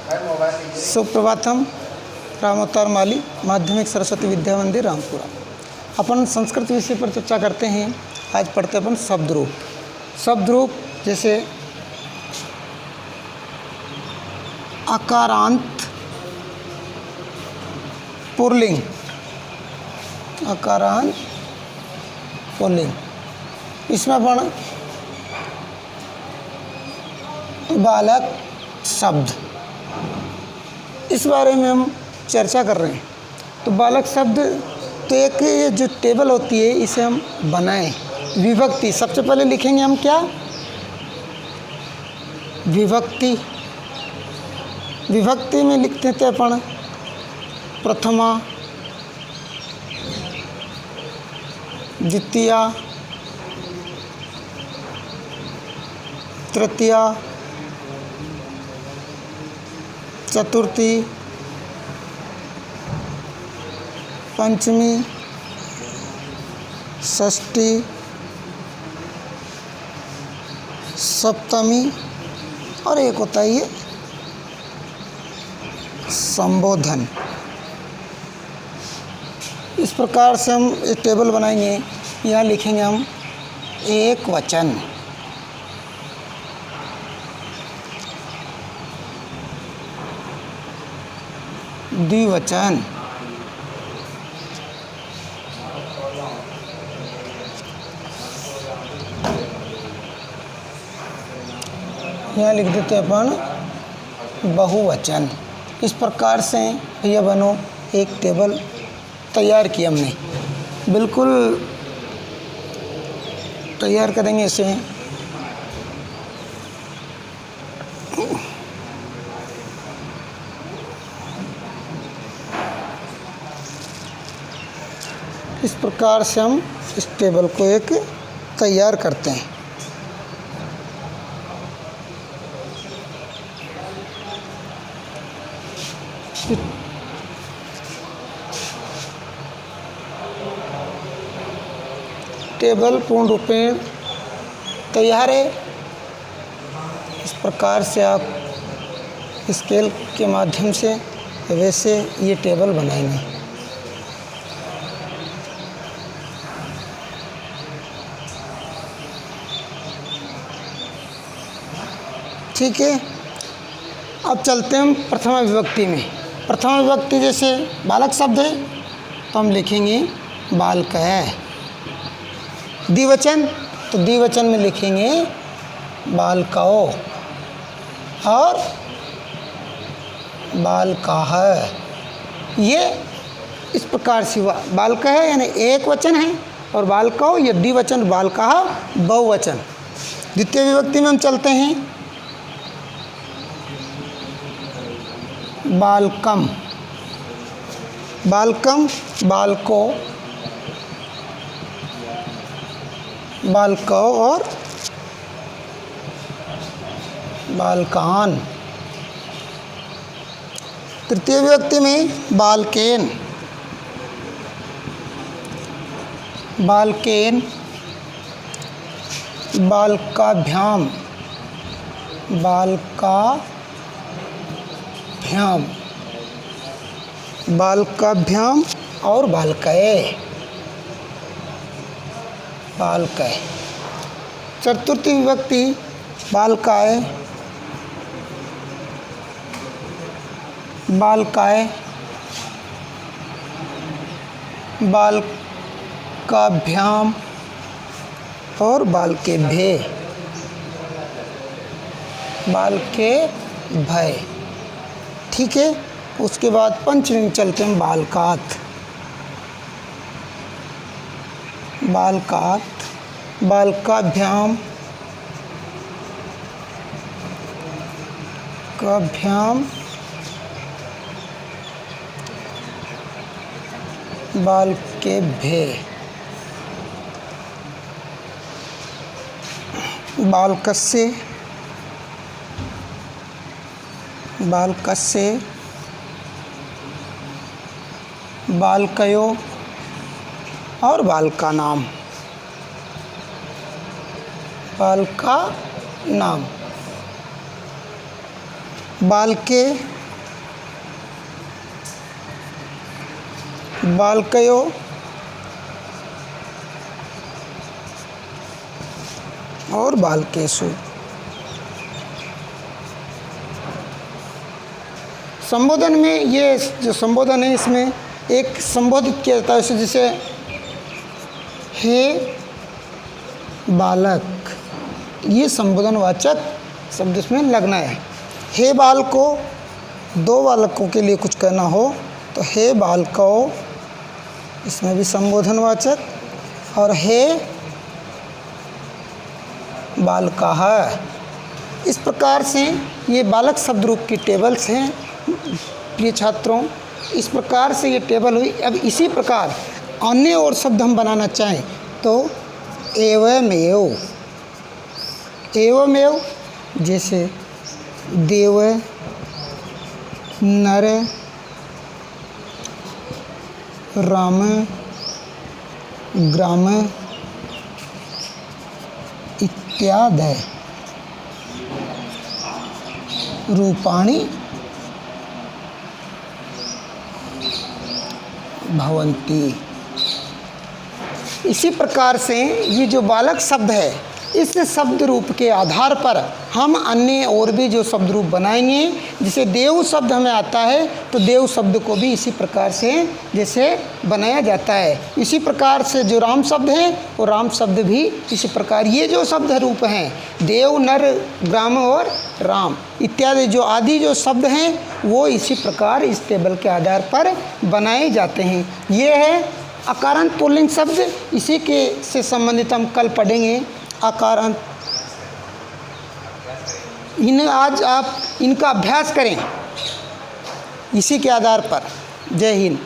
सुप्रभातम। रामअवतार माली माध्यमिक सरस्वती विद्या मंदिर रामपुरा। अपन संस्कृत विषय पर चर्चा करते हैं। आज पढ़ते अपन शब्द रूप। शब्द रूप जैसे अकारांत पुल्लिंग, अकारांत पुल्लिंग। इसमें अपन बालक शब्द, इस बारे में हम चर्चा कर रहे हैं। तो बालक शब्द तो एक ये जो टेबल होती है इसे हम बनाएं। विभक्ति सबसे पहले लिखेंगे हम क्या? विभक्ति। विभक्ति में लिखते थे अपन प्रथमा, द्वितीया, तृतीया, चतुर्थी, पंचमी, षष्ठी, सप्तमी और एक होता है ये संबोधन। इस प्रकार से हम एक टेबल बनाएंगे। यहाँ लिखेंगे हम एक वचन, द्विवचन, यहाँ लिख देते हैं अपन बहुवचन। इस प्रकार से भैया बनो एक टेबल तैयार की हमने, बिल्कुल तैयार करेंगे इसे। इस प्रकार से हम इस टेबल को एक तैयार करते हैं। टेबल पूर्ण रूप में तैयार है। इस प्रकार से आप स्केल के माध्यम से वैसे ये टेबल बनाएंगे। ठीक है, अब चलते हैं हम प्रथमा विभक्ति में। प्रथमा विभक्ति जैसे बालक शब्द है तो हम लिखेंगे बालकः। द्विवचन तो द्विवचन में लिखेंगे बालकौ और बालकाः। ये इस प्रकार से हुआ। बालकः यानी एक वचन है और बालकौ या द्विवचन, बालकाः बहुवचन। द्वितीय विभक्ति में हम चलते हैं बालकम, बालकम, बालको, बालकौ और बालकान। तृतीय विभक्ति में बालकेन, बालकेन, बालकाभ्याम, बालकाभ्याम, बालकाभ्याम और बालकय, बालकय। चतुर्थी विभक्ति बालकाय, बालकाय, बालकाभ्याम और बालकेभ्ये, बालकेभ्य। ठीक है, उसके बाद पंचमी में चलते हैं बालकात्, बालकात्, बालकाभ्याम, काभ्याम, बालकेभ्ये, बालकस्य, बालकस्य, बालकयो और बालका नाम, बालका नाम। बालके बालकयो, और बालकेषु। संबोधन में ये जो संबोधन है इसमें एक संबोधित किया जाता है, जैसे हे बालक, ये संबोधनवाचक शब्द इसमें लगना है। हे बालको, दो बालकों के लिए कुछ कहना हो तो हे बालको, इसमें भी संबोधनवाचक, और हे बालकाः। इस प्रकार से ये बालक शब्द रूप की टेबल्स हैं प्रिय छात्रों। इस प्रकार से ये टेबल हुई। अब इसी प्रकार अन्य और शब्द हम बनाना चाहें तो एवमेव, एवमेव, जैसे देव, नर, राम, ग्राम इत्यादि रूपाणि भवन्ति। इसी प्रकार से ये जो बालक शब्द है, इस शब्द रूप के आधार पर हम अन्य और भी जो शब्द रूप बनाएंगे। जैसे देव शब्द हमें आता है तो देव शब्द को भी इसी प्रकार से जैसे बनाया जाता है। इसी प्रकार से जो राम शब्द है वो राम शब्द भी इसी प्रकार, ये जो शब्द रूप हैं देव, नर, ग्राम और राम इत्यादि जो आदि जो शब्द हैं वो इसी प्रकार इस टेबल के आधार पर बनाए जाते हैं। ये है अकारांत पुल्लिंग शब्द। इसी के से संबंधित हम कल पढ़ेंगे अकारांत। आज आप इनका अभ्यास करें इसी के आधार पर। जय हिंद।